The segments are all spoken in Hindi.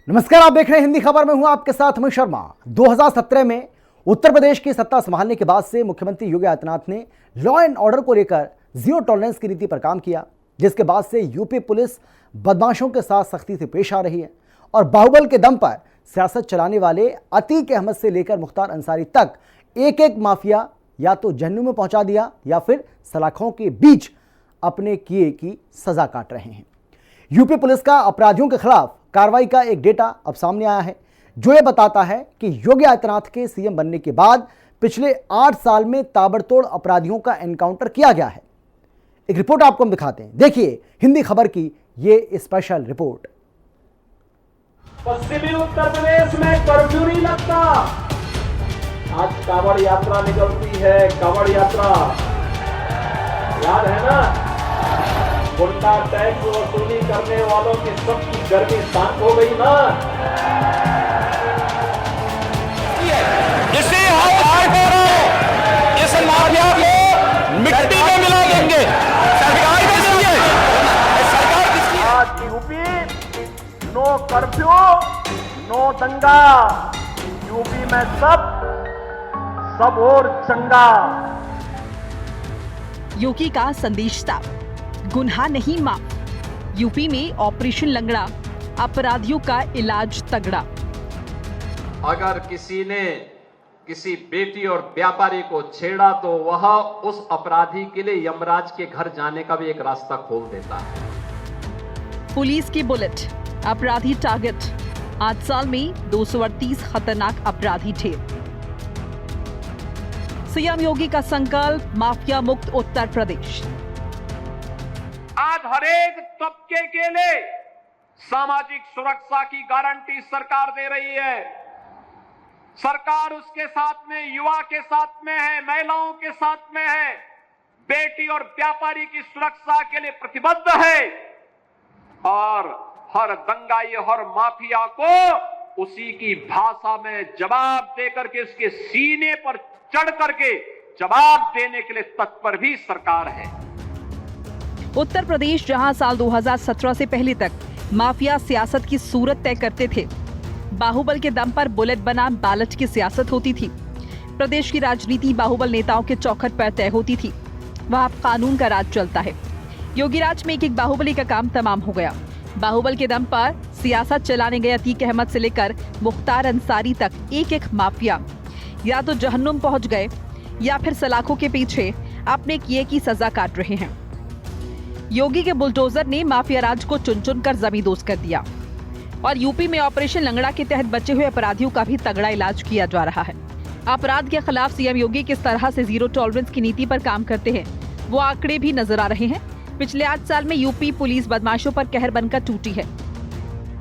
नमस्कार, आप देख रहे हैं हिंदी खबर में हूं आपके साथ अमित शर्मा। 2017 में उत्तर प्रदेश की सत्ता संभालने के बाद से मुख्यमंत्री योगी आदित्यनाथ ने लॉ एंड ऑर्डर को लेकर जीरो टॉलरेंस की नीति पर काम किया, जिसके बाद से यूपी पुलिस बदमाशों के साथ सख्ती से पेश आ रही है और बाहुबल के दम पर सियासत चलाने वाले अतीक अहमद से लेकर मुख्तार अंसारी तक एक एक माफिया या तो जहन्नुम में पहुंचा दिया या फिर सलाखों के बीच अपने किए की सजा काट रहे हैं। यूपी पुलिस का अपराधियों के खिलाफ कार्रवाई का एक डेटा अब सामने आया है, जो ये बताता है कि योगी आदित्यनाथ के सीएम बनने के बाद पिछले 8 साल में ताबड़तोड़ अपराधियों का एनकाउंटर किया गया है। एक रिपोर्ट आपको हम दिखाते हैं, देखिए हिंदी खबर की ये स्पेशल रिपोर्ट। पश्चिमी उत्तर प्रदेश में कर्फ्यू नहीं लगता। आज कांवड़ यात्रा निकलती है, कांवड़ यात्रा याद है ना। गुंडा टैक्स वसूली करने वालों की सबकी गर्मी शांत हो गई ना। इसी इस माफिया को मिट्टी में मिला देंगे। सरकार किसकी है? सरकार किसकी है? आज यूपी नो कर्फ्यू नो दंगा। यूपी में सब और चंगा। योगी का संदेश था, गुनाह नहीं माफ। यूपी में ऑपरेशन लंगड़ा, अपराधियों का इलाज तगड़ा। अगर किसी ने किसी बेटी और व्यापारी को छेड़ा तो वह उस अपराधी के लिए यमराज के घर जाने का भी एक रास्ता खोल देता है। पुलिस की बुलेट, अपराधी टारगेट। 8 साल में 238 खतरनाक अपराधी थे। सीएम योगी का संकल्प, माफिया मुक्त उत्तर प्रदेश। आज हरेक तबके के लिए सामाजिक सुरक्षा की गारंटी सरकार दे रही है। सरकार उसके साथ में, युवा के साथ में है, महिलाओं के साथ में है, बेटी और व्यापारी की सुरक्षा के लिए प्रतिबद्ध है और हर दंगाई और माफिया को उसी की भाषा में जवाब देकर के उसके सीने पर चढ़ करके जवाब देने के लिए तत्पर भी सरकार है। उत्तर प्रदेश, जहां साल 2017 से पहले तक माफिया सियासत की सूरत तय करते थे, बाहुबल के दम पर बुलेट बनाम बैलेट की सियासत होती थी। प्रदेश की राजनीति बाहुबल नेताओं के चौखट पर तय होती थी। वहां कानून का राज चलता है। योगी राज में एक बाहुबली का काम तमाम हो गया। बाहुबल के दम पर सियासत चलाने गए अतीक अहमद से लेकर मुख्तार अंसारी तक एक एक माफिया या तो जहन्नुम पहुंच गए या फिर सलाखों के पीछे अपने किए की सजा काट रहे हैं। योगी के बुलडोजर ने माफिया राज को चुन चुन कर जमींदोज कर दिया और यूपी में ऑपरेशन लंगड़ा के तहत बचे हुए अपराधियों का भी तगड़ा इलाज किया जा रहा है। अपराध के खिलाफ सीएम योगी किस तरह से जीरो टॉलरेंस की नीति पर काम करते हैं, वो आंकड़े भी नजर आ रहे हैं। पिछले 8 साल में यूपी पुलिस बदमाशों पर कहर बनकर टूटी है।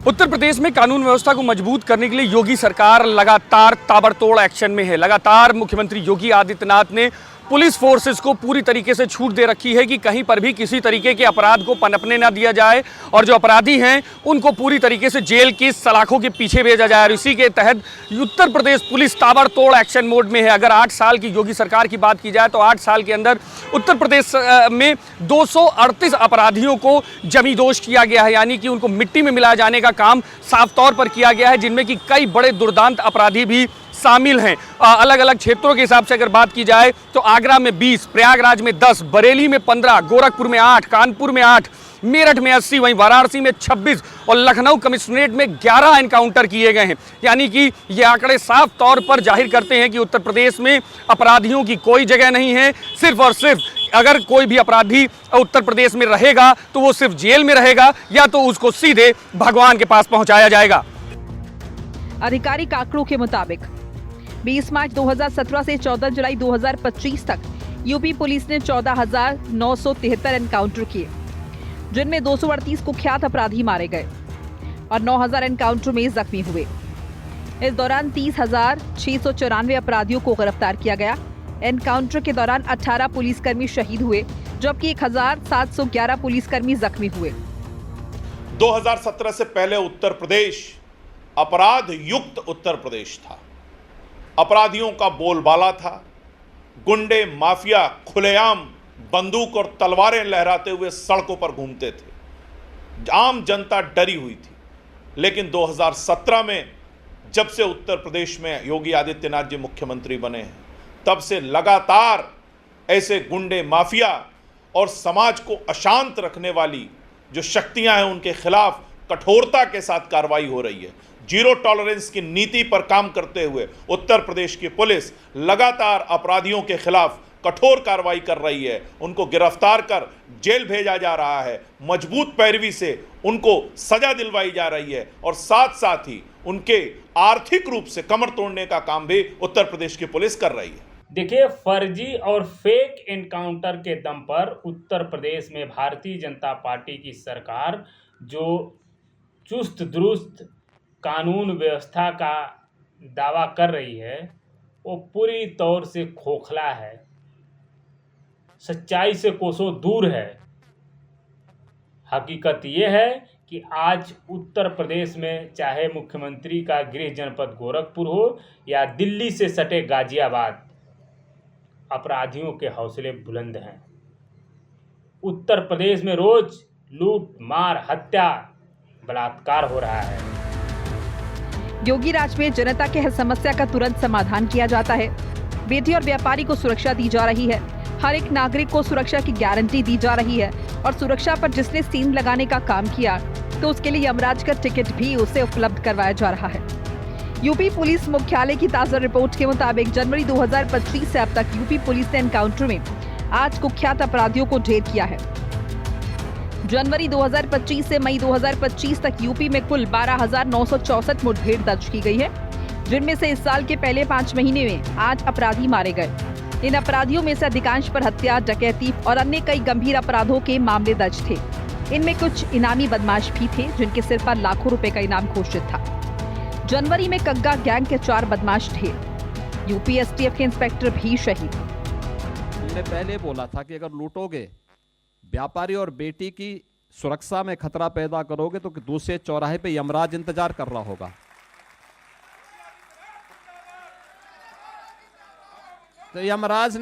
उत्तर प्रदेश में कानून व्यवस्था को मजबूत करने के लिए योगी सरकार लगातार ताबड़तोड़ एक्शन में है। लगातार मुख्यमंत्री योगी आदित्यनाथ ने पुलिस फोर्सेस को पूरी तरीके से छूट दे रखी है कि कहीं पर भी किसी तरीके के अपराध को पनपने ना दिया जाए और जो अपराधी हैं उनको पूरी तरीके से जेल की सलाखों के पीछे भेजा जाए। और इसी के तहत उत्तर प्रदेश पुलिस ताबड़तोड़ एक्शन मोड में है। अगर 8 साल की योगी सरकार की बात की जाए तो 8 साल के अंदर उत्तर प्रदेश में 238 अपराधियों को जमींदोज किया गया है, यानी कि उनको मिट्टी में मिलाए जाने का काम साफ तौर पर किया गया है, जिनमें कि कई बड़े दुर्दांत अपराधी भी शामिल हैं। अलग अलग क्षेत्रों के हिसाब से अगर बात की जाए तो आगरा में 20, प्रयागराज में 10, बरेली में 15, गोरखपुर में 8, कानपुर में 8, मेरठ में 80, वहीं वाराणसी में 26 और लखनऊ कमिश्नरेट में 11 एनकाउंटर किए गए हैं। यानी कि ये आंकड़े साफ तौर पर जाहिर करते हैं कि उत्तर प्रदेश में अपराधियों की कोई जगह नहीं है। सिर्फ और सिर्फ अगर कोई भी अपराधी उत्तर प्रदेश में रहेगा तो वो सिर्फ जेल में रहेगा या तो उसको सीधे भगवान के पास पहुंचाया जाएगा। आधिकारिक आंकड़ों के मुताबिक 20 मार्च 2017 से 14 जुलाई 2025 तक यूपी पुलिस ने 14,973 एनकाउंटर किए, जिनमें 238 कुख्यात अपराधी मारे गए और 9,000 एनकाउंटर में जख्मी हुए। इस दौरान 30,694 अपराधियों को गिरफ्तार किया गया। एनकाउंटर के दौरान 18 पुलिसकर्मी शहीद हुए, जबकि 1,711 पुलिसकर्मी जख्मी हुए। 2017 से पहले उत्तर प्रदेश अपराध युक्त उत्तर प्रदेश था। अपराधियों का बोलबाला था। गुंडे माफिया खुलेआम बंदूक और तलवारें लहराते हुए सड़कों पर घूमते थे। आम जनता डरी हुई थी। लेकिन 2017 में जब से उत्तर प्रदेश में योगी आदित्यनाथ जी मुख्यमंत्री बने हैं, तब से लगातार ऐसे गुंडे माफिया और समाज को अशांत रखने वाली जो शक्तियां हैं उनके खिलाफ कठोरता के साथ कार्रवाई हो रही है। जीरो टॉलरेंस की नीति पर काम करते हुए उत्तर प्रदेश की पुलिस लगातार अपराधियों के खिलाफ कठोर कार्रवाई कर रही है, उनको गिरफ्तार कर जेल भेजा जा रहा है, मजबूत पैरवी से उनको सजा दिलवाई जा रही है और साथ साथ ही उनके आर्थिक रूप से कमर तोड़ने का काम भी उत्तर प्रदेश की पुलिस कर रही है। देखिए, फर्जी और फेक एनकाउंटर के दम पर उत्तर प्रदेश में भारतीय जनता पार्टी की सरकार जो चुस्त दुरुस्त कानून व्यवस्था का दावा कर रही है वो पूरी तौर से खोखला है, सच्चाई से कोसों दूर है। हकीकत ये है कि आज उत्तर प्रदेश में चाहे मुख्यमंत्री का गृह जनपद गोरखपुर हो या दिल्ली से सटे गाजियाबाद, अपराधियों के हौसले बुलंद हैं। उत्तर प्रदेश में रोज लूट, मार, हत्या, बलात्कार हो रहा है। योगी राज में जनता के हर समस्या का तुरंत समाधान किया जाता है। बेटी और व्यापारी को सुरक्षा दी जा रही है। हर एक नागरिक को सुरक्षा की गारंटी दी जा रही है और सुरक्षा पर जिसने सीन लगाने का काम किया तो उसके लिए यमराज का टिकट भी उसे उपलब्ध करवाया जा रहा है। यूपी पुलिस मुख्यालय की ताजा रिपोर्ट के मुताबिक जनवरी 2025 से अब तक यूपी पुलिस ने एनकाउंटर में 8 कुख्यात अपराधियों को ढेर किया है। जनवरी 2025 से मई 2025 तक यूपी में कुल 12,964 मुठभेड़ दर्ज की गई है, जिनमें से इस साल के पहले 5 महीने में 8 अपराधी मारे गए। इन अपराधियों में से अधिकांश पर हत्या, डकैती और अन्य कई गंभीर अपराधों के मामले दर्ज थे। इनमें कुछ इनामी बदमाश भी थे जिनके सिर पर लाखों रुपए का इनाम घोषित था। जनवरी में कग्गा गैंग के 4 बदमाश ढेर, यूपी एसटीएफ के इंस्पेक्टर भी शहीद। हमने पहले बोला था कि अगर लूटोगे, व्यापारी और बेटी की सुरक्षा में खतरा पैदा करोगे तो दूसरे चौराहे पे यमराज इंतजार कर रहा होगा। तो यमराज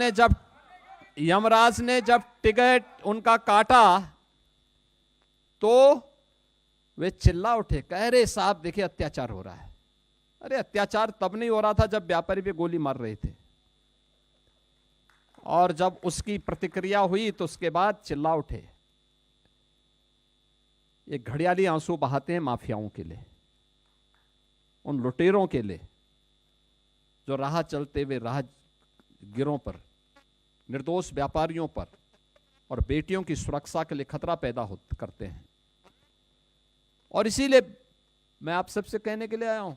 ने जब टिकट उनका काटा तो वे चिल्ला उठे, कह रहे साहब देखिए अत्याचार हो रहा है। अरे अत्याचार तब नहीं हो रहा था जब व्यापारी पे गोली मार रहे थे, और जब उसकी प्रतिक्रिया हुई तो उसके बाद चिल्ला उठे। ये घड़ियाली आंसू बहाते हैं माफियाओं के लिए, उन लुटेरों के लिए जो राह चलते हुए राहगीरों पर, निर्दोष व्यापारियों पर और बेटियों की सुरक्षा के लिए खतरा पैदा करते हैं। और इसीलिए मैं आप सबसे कहने के लिए आया हूं,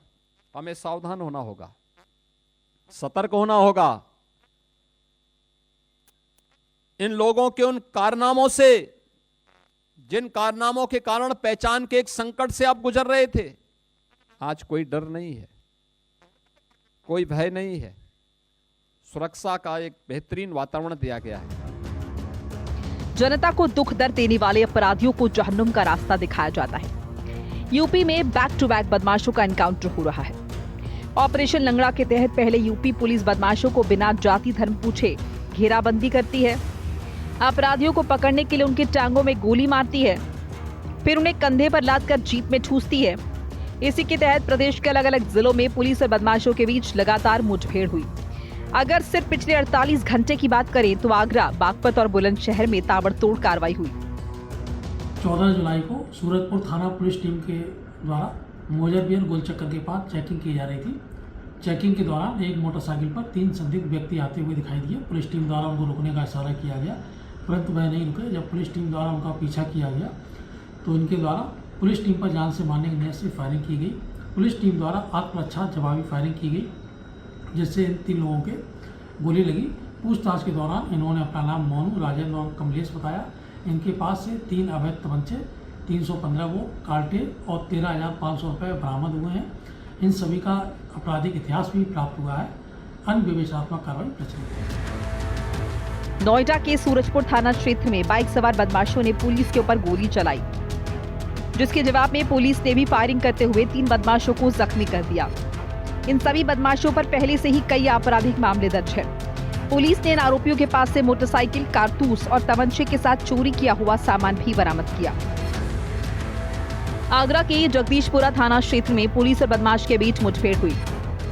हमें सावधान होना होगा, सतर्क होना होगा। इन लोगों के उन कारनामों से, जिन कारनामों के कारण पहचान के एक संकट से आप गुजर रहे थे, आज कोई डर नहीं है, कोई भय नहीं है। सुरक्षा का एक बेहतरीन वातावरण दिया गया है। जनता को दुख दर्द देने वाले अपराधियों को जहन्नुम का रास्ता दिखाया जाता है। यूपी में बैक टू बैक बदमाशों का एनकाउंटर हो रहा है। ऑपरेशन लंगड़ा के तहत पहले यूपी पुलिस बदमाशों को बिना जाति धर्म पूछे घेराबंदी करती है, अपराधियों को पकड़ने के लिए उनकी टांगों में गोली मारती है, फिर उन्हें कंधे पर लादकर जीप में ठूसती है। इसी के तहत प्रदेश के अलग अलग जिलों में पुलिस और बदमाशों के बीच लगातार मुठभेड़ हुई। अगर सिर्फ पिछले 48 घंटे की बात करें तो आगरा, बागपत और बुलंदशहर में ताबड़तोड़ कार्रवाई हुई। 14 जुलाई को सूरजपुर थाना पुलिस टीम के द्वारा मोजरबियर गोलचक्कर के पास चेकिंग की जा रही थी। चेकिंग के दौरान एक मोटरसाइकिल पर 3 संदिग्ध व्यक्ति आते हुए दिखाई दिए। पुलिस टीम द्वारा उनको रोकने का इशारा किया गया, परंतु वह नहीं रुके। जब पुलिस टीम द्वारा उनका पीछा किया गया तो इनके द्वारा पुलिस टीम पर जान से मारने की नीयत से फायरिंग की गई। पुलिस टीम द्वारा आत्मरक्षा जवाबी फायरिंग की गई, जिससे इन 3 लोगों के गोली लगी। पूछताछ के दौरान इन्होंने अपना नाम मोनू, राजेंद्र और कमलेश बताया। इनके पास से 3 अवैध तमंचे, 315 वो कार्टे और 13,500 रुपये बरामद हुए हैं। इन सभी का आपराधिक इतिहास भी प्राप्त हुआ है। अन्य विवेचनात्मक कार्रवाई प्रचलित है। नोएडा के सूरजपुर थाना क्षेत्र में बाइक सवार बदमाशों ने पुलिस के ऊपर गोली चलाई, जिसके जवाब में पुलिस ने भी फायरिंग करते हुए 3 बदमाशों को जख्मी कर दिया। इन सभी बदमाशों पर पहले से ही कई आपराधिक मामले दर्ज है। पुलिस ने इन आरोपियों के पास से मोटरसाइकिल, कारतूस और तमंचे के साथ चोरी किया हुआ सामान भी बरामद किया। आगरा के जगदीशपुरा थाना क्षेत्र में पुलिस और बदमाश के बीच मुठभेड़ हुई,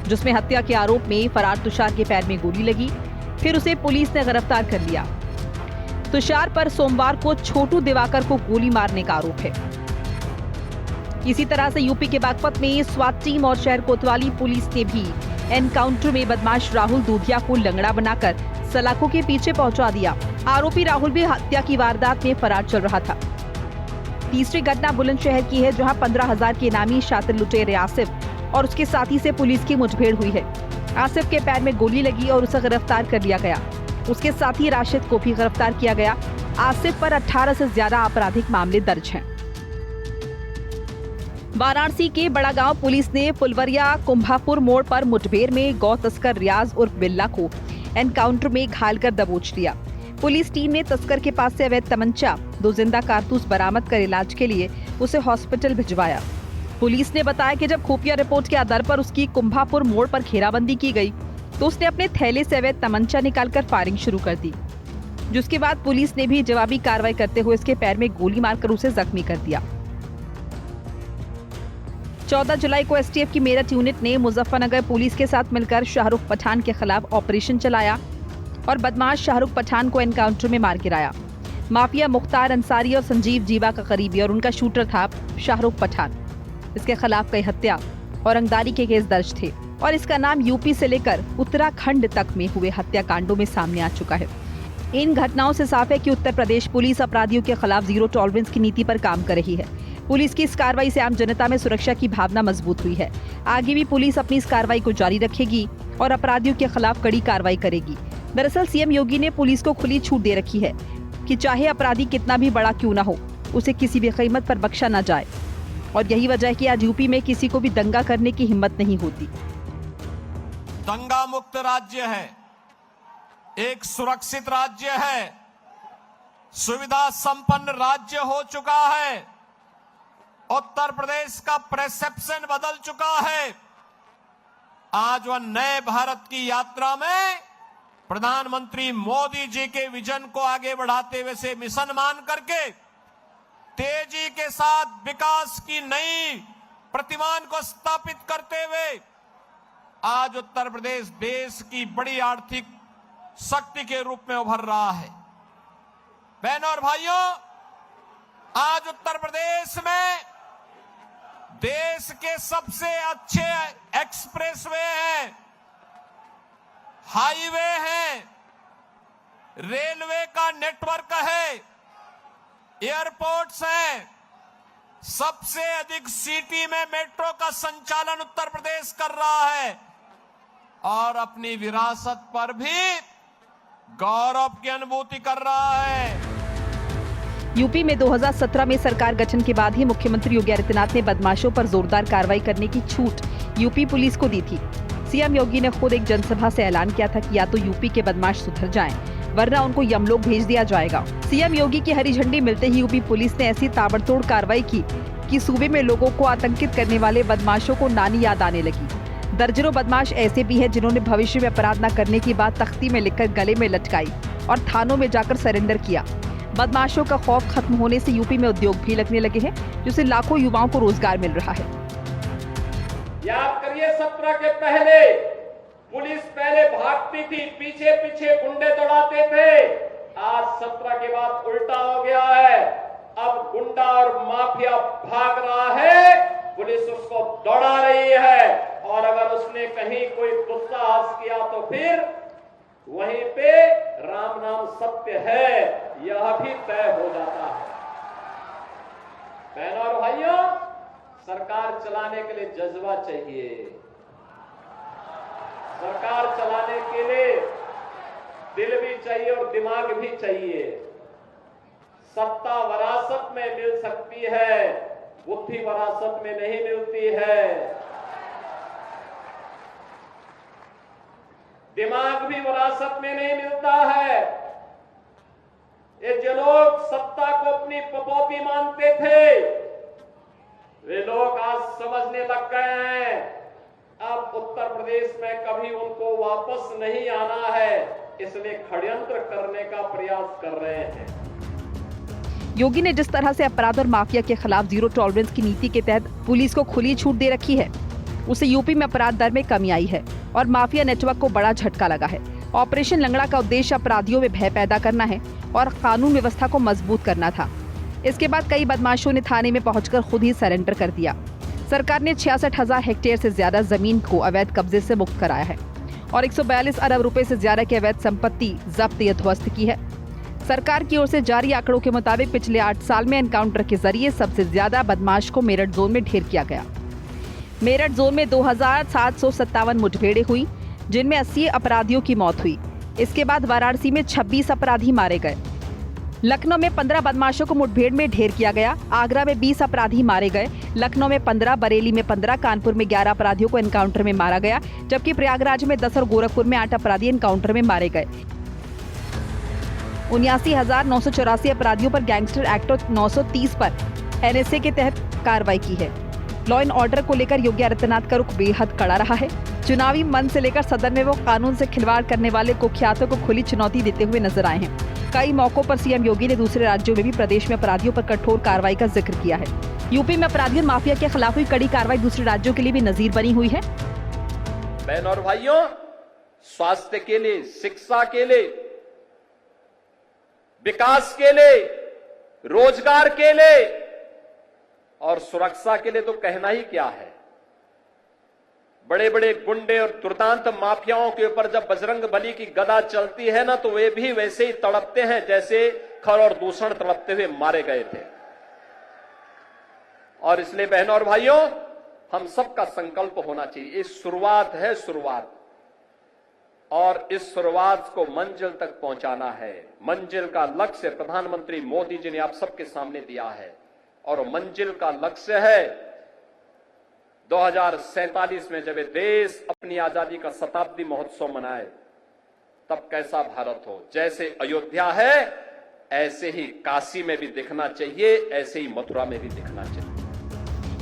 जिसमें हत्या के आरोप में फरार तुषार के पैर में गोली लगी। फिर उसे पुलिस ने गिरफ्तार कर लिया। तुषार पर सोमवार को छोटू दिवाकर को गोली मारने का आरोप है। इसी तरह से यूपी के बागपत में स्वात टीम और शहर कोतवाली पुलिस ने भी एनकाउंटर में बदमाश राहुल दूधिया को लंगड़ा बनाकर सलाखों के पीछे पहुंचा दिया। आरोपी राहुल भी हत्या की वारदात में फरार चल रहा था। तीसरी घटना बुलंदशहर की है, जहां 15,000 के इनामी शातिर लुटेरे आसिफ और उसके साथी से पुलिस की मुठभेड़ हुई है। आसिफ के पैर में गोली लगी और उसे गिरफ्तार कर लिया गया। उसके साथी राशिद को भी गिरफ्तार किया गया। आसिफ पर 18 से ज्यादा आपराधिक मामले दर्ज हैं। वाराणसी के बड़ा गांव पुलिस ने फुलवरिया कुंभापुर मोड़ पर मुठभेड़ में गौ तस्कर रियाज उर्फ बिल्ला को एनकाउंटर में घायल कर दबोच लिया। पुलिस टीम ने तस्कर के पास से अवैध तमंचा, 2 जिंदा कारतूस बरामद कर इलाज के लिए उसे हॉस्पिटल भिजवाया। पुलिस ने बताया कि जब खुफिया रिपोर्ट के आधार पर उसकी कुंभापुर मोड़ पर घेराबंदी की गई तो उसने अपने थैले से अवैध तमंचा निकालकर फायरिंग शुरू कर दी, जिसके बाद पुलिस ने भी जवाबी कार्रवाई करते हुए उसके पैर में गोली मारकर उसे जख्मी कर दिया। 14 जुलाई को एसटीएफ की मेरठ यूनिट ने मुजफ्फरनगर पुलिस के साथ मिलकर शाहरुख पठान के खिलाफ ऑपरेशन चलाया और बदमाश शाहरुख पठान को एनकाउंटर में मार गिराया। माफिया मुख्तार अंसारी और संजीव जीवा का करीबी और उनका शूटर था शाहरुख पठान। इसके खिलाफ कई हत्या और रंगदारी के केस दर्ज थे और इसका नाम यूपी से लेकर उत्तराखंड तक में हुए हत्याकांडों में सामने आ चुका है। इन घटनाओं से साफ है कि उत्तर प्रदेश पुलिस अपराधियों के खिलाफ जीरो टॉलरेंस की नीति पर काम कर रही है। पुलिस की इस कार्रवाई से आम जनता में सुरक्षा की भावना मजबूत हुई है। आगे भी पुलिस अपनी इस कार्रवाई को जारी रखेगी और अपराधियों के खिलाफ कड़ी कार्रवाई करेगी। दरअसल सीएम योगी ने पुलिस को खुली छूट दे रखी है कि चाहे अपराधी कितना भी बड़ा क्यों ना हो, उसे किसी भी कीमत पर बख्शा न जाए। और यही वजह है कि आज यूपी में किसी को भी दंगा करने की हिम्मत नहीं होती। दंगा मुक्त राज्य है, एक सुरक्षित राज्य है, सुविधा संपन्न राज्य हो चुका है। उत्तर प्रदेश का परसेप्शन बदल चुका है। आज वह नए भारत की यात्रा में प्रधानमंत्री मोदी जी के विजन को आगे बढ़ाते हुए से मिशन मान करके तेजी के साथ विकास की नई प्रतिमान को स्थापित करते हुए आज उत्तर प्रदेश देश की बड़ी आर्थिक शक्ति के रूप में उभर रहा है। बहनों और भाइयों, आज उत्तर प्रदेश में देश के सबसे अच्छे एक्सप्रेसवे हैं, हाईवे हैं, रेलवे का नेटवर्क है, एयरपोर्ट्स हैं। सबसे अधिक सिटी में मेट्रो का संचालन उत्तर प्रदेश कर रहा है और अपनी विरासत पर भी गौरव की अनुभूति कर रहा है। यूपी में 2017 में सरकार गठन के बाद ही मुख्यमंत्री योगी आदित्यनाथ ने बदमाशों पर जोरदार कार्रवाई करने की छूट यूपी पुलिस को दी थी। सीएम योगी ने खुद एक जनसभा से ऐलान किया था कि या तो यूपी के बदमाश सुधर जाएं, वरना उनको यमलोक भेज दिया जाएगा। सीएम योगी की हरी झंडी मिलते ही यूपी पुलिस ने ऐसी ताबड़तोड़ कार्रवाई की कि सूबे में लोगों को आतंकित करने वाले बदमाशों को नानी याद आने लगी। दर्जनों बदमाश ऐसे भी हैं जिन्होंने भविष्य में अपराध न करने की बात तख्ती में लिखकर गले में लटकाई और थानों में जाकर सरेंडर किया। बदमाशों का खौफ खत्म होने से यूपी में उद्योग भी लगने लगे हैं, जिससे लाखों युवाओं को रोजगार मिल रहा है। याद करिए 17 के पहले पुलिस पहले भागती थी, पीछे पीछे गुंडे दौड़ाते थे। आज 17 के बाद उल्टा हो गया है। अब गुंडा और माफिया भाग रहा है, पुलिस उसको दौड़ा रही है और अगर उसने कहीं कोई दुस्साहस किया तो फिर वहीं पे राम नाम सत्य है, यह भी तय हो जाता है। बहनों और भाइयों, सरकार चलाने के लिए जज्बा चाहिए। सरकार चलाने के लिए दिल भी चाहिए और दिमाग भी चाहिए। सत्ता वरासत में मिल सकती है, बुद्धि वरासत में नहीं मिलती है। दिमाग भी वरासत में नहीं मिलता है। ये जो लोग सत्ता को अपनी पपौती मानते थे, वे लोग आज समझने लग गए हैं अब उत्तर प्रदेश में कभी उनको वापस नहीं आना है, इसलिए षड्यंत्र करने का प्रयास कर रहे हैं। योगी ने जिस तरह से अपराध और माफिया के खिलाफ जीरो टॉलरेंस की नीति के तहत पुलिस को खुली छूट दे रखी है, उससे यूपी में अपराध दर में कमी आई है और माफिया नेटवर्क को बड़ा झटका लगा है। ऑपरेशन लंगड़ा का उद्देश्य अपराधियों में भय पैदा करना है और कानून व्यवस्था को मजबूत करना था। इसके बाद कई बदमाशों ने थाने में पहुंचकर खुद ही सरेंडर कर दिया। सरकार ने 66,000 हेक्टेयर से ज्यादा जमीन को अवैध कब्जे से मुक्त कराया है और 142 अरब रुपए से ज्यादा की अवैध संपत्ति जब्त या ध्वस्त की है। सरकार की ओर से जारी आंकड़ों के मुताबिक पिछले 8 साल में एनकाउंटर के जरिए सबसे ज्यादा बदमाश को मेरठ जोन में ढेर किया गया। मेरठ जोन में 2757 मुठभेड़ें हुई, जिनमें 80 अपराधियों की मौत हुई। इसके बाद वाराणसी में 26 अपराधी मारे गए। लखनऊ में 15 बदमाशों को मुठभेड़ में ढेर किया गया। आगरा में 20 अपराधी मारे गए। लखनऊ में 15, बरेली में 15, कानपुर में 11 अपराधियों को एनकाउंटर में मारा गया, जबकि प्रयागराज में 10 और गोरखपुर में 8 अपराधी एनकाउंटर में मारे गए। 79,984 अपराधियों पर गैंगस्टर एक्ट 930 पर एनएसए के तहत कार्रवाई की है। लॉ एंड ऑर्डर को लेकर योगी आदित्यनाथ का रुख बेहद कड़ा रहा है। चुनावी मन से लेकर सदन में वो कानून से खिलवाड़ करने वाले कुख्यातों को खुली चुनौती देते हुए नजर आए हैं। कई मौकों पर सीएम योगी ने दूसरे राज्यों में भी प्रदेश में अपराधियों पर कठोर कार्रवाई का जिक्र किया है। यूपी में अपराधियों और माफिया के खिलाफ हुई कड़ी कार्रवाई दूसरे राज्यों के लिए भी नजीर बनी हुई है। बहन और भाइयों, स्वास्थ्य के लिए, शिक्षा के लिए, विकास के लिए, रोजगार के लिए और सुरक्षा के लिए तो कहना ही क्या है। बड़े बड़े गुंडे और दुर्दांत माफियाओं के ऊपर जब बजरंग बली की गदा चलती है ना, तो वे भी वैसे ही तड़पते हैं जैसे खर और दूषण तड़पते हुए मारे गए थे। और इसलिए बहनों और भाइयों, हम सबका संकल्प होना चाहिए। ये शुरुआत है, शुरुआत, और इस शुरुआत को मंजिल तक पहुंचाना है। मंजिल का लक्ष्य प्रधानमंत्री मोदी जी ने आप सबके सामने दिया है और मंजिल का लक्ष्य है 2047 में जब देश अपनी आजादी का शताब्दी महोत्सव मनाए, तब कैसा भारत हो। जैसे अयोध्या है ऐसे ही काशी में भी दिखना चाहिए, ऐसे ही मथुरा में भी दिखना चाहिए।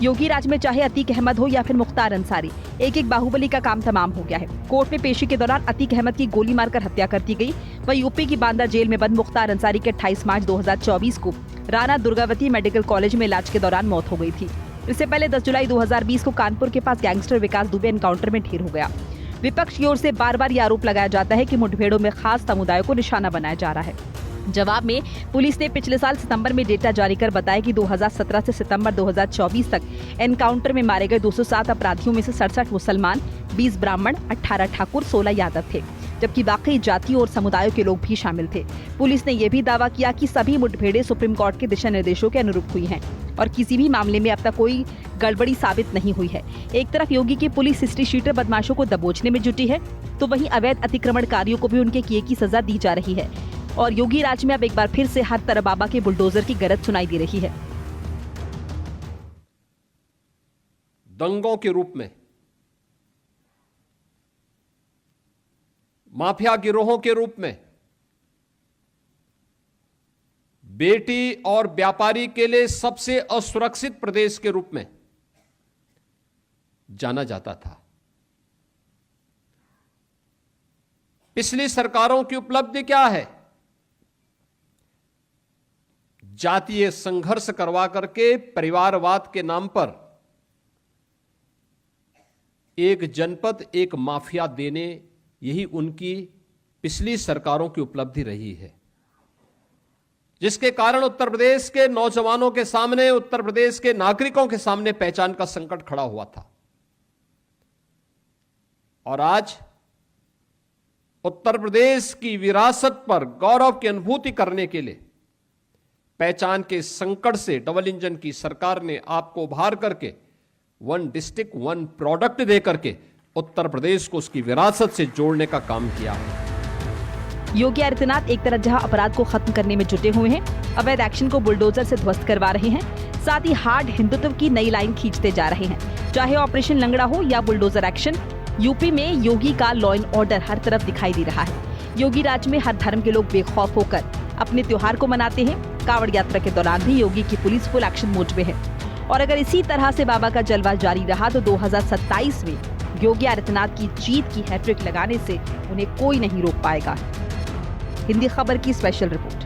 योगी राज में चाहे अतीक अहमद हो या फिर मुख्तार अंसारी, एक एक बाहुबली का काम तमाम हो गया है। कोर्ट में पेशी के दौरान अतीक अहमद की गोली मारकर हत्या कर दी गई। वहीं यूपी की बांदा जेल में बंद मुख्तार अंसारी के 28 मार्च 2024 को राणा दुर्गावती मेडिकल कॉलेज में इलाज के दौरान मौत हो गई थी। इससे पहले 10 जुलाई 2020 को कानपुर के पास गैंगस्टर विकास दुबे एनकाउंटर में ढेर हो गया। विपक्ष की ओर से बार बार ये आरोप लगाया जाता है कि मुठभेड़ों में खास समुदायों को निशाना बनाया जा रहा है। जवाब में पुलिस ने पिछले साल सितंबर में डेटा जारी कर बताया कि 2017 से सितंबर 2024 तक एनकाउंटर में मारे गए 207 अपराधियों में से 67 मुसलमान, 20 ब्राह्मण, 18 ठाकुर, 16 यादव थे, जबकि बाकी जातियों और समुदायों के लोग भी शामिल थे। पुलिस ने यह भी दावा किया कि सभी मुठभेड़ें सुप्रीम कोर्ट के दिशा निर्देशों के अनुरूप हुई हैं और किसी भी मामले में अब तक कोई गड़बड़ी साबित नहीं हुई है। एक तरफ योगी की पुलिस हिस्ट्री शीटर बदमाशों को दबोचने में जुटी है, तो वहीं अवैध अतिक्रमणकारियों को भी उनके किए की सजा दी जा रही है और योगी राज में अब एक बार फिर से हर तरफ बाबा के बुलडोजर की गरज सुनाई दे रही है। दंगों के रूप में, माफिया गिरोहों के रूप में, बेटी और व्यापारी के लिए सबसे असुरक्षित प्रदेश के रूप में जाना जाता था। पिछली सरकारों की उपलब्धि क्या है? जातीय संघर्ष करवा करके परिवारवाद के नाम पर एक जनपद, एक माफिया देने, यही उनकी पिछली सरकारों की उपलब्धि रही है, जिसके कारण उत्तर प्रदेश के नौजवानों के सामने, उत्तर प्रदेश के नागरिकों के सामने पहचान का संकट खड़ा हुआ था। और आज उत्तर प्रदेश की विरासत पर गौरव की अनुभूति करने के लिए पहचान के संकट से डबल इंजन की सरकार ने आपको उभार करके वन डिस्ट्रिक्ट वन प्रोडक्ट दे करके उत्तर प्रदेश को उसकी विरासत से जोड़ने का काम किया है। योगी आदित्यनाथ एक तरफ जहां अपराध को खत्म करने में जुटे हुए हैं, अवैध एक्शन को बुलडोजर से ध्वस्त करवा रहे हैं, साथ ही हार्ड हिंदुत्व की नई लाइन खींचते जा रहे हैं। चाहे ऑपरेशन लंगड़ा हो या बुलडोजर एक्शन, यूपी में योगी का लॉ एंड ऑर्डर हर तरफ दिखाई दे रहा है। योगी राज में हर धर्म के लोग बेखौफ होकर अपने त्योहार को मनाते हैं। कांवड़ यात्रा के दौरान भी योगी की पुलिस फुल एक्शन मोड में है और अगर इसी तरह से बाबा का जलवा जारी रहा तो 2027 में योगी आदित्यनाथ की जीत की हैट्रिक लगाने से उन्हें कोई नहीं रोक पाएगा। हिंदी खबर की स्पेशल रिपोर्ट।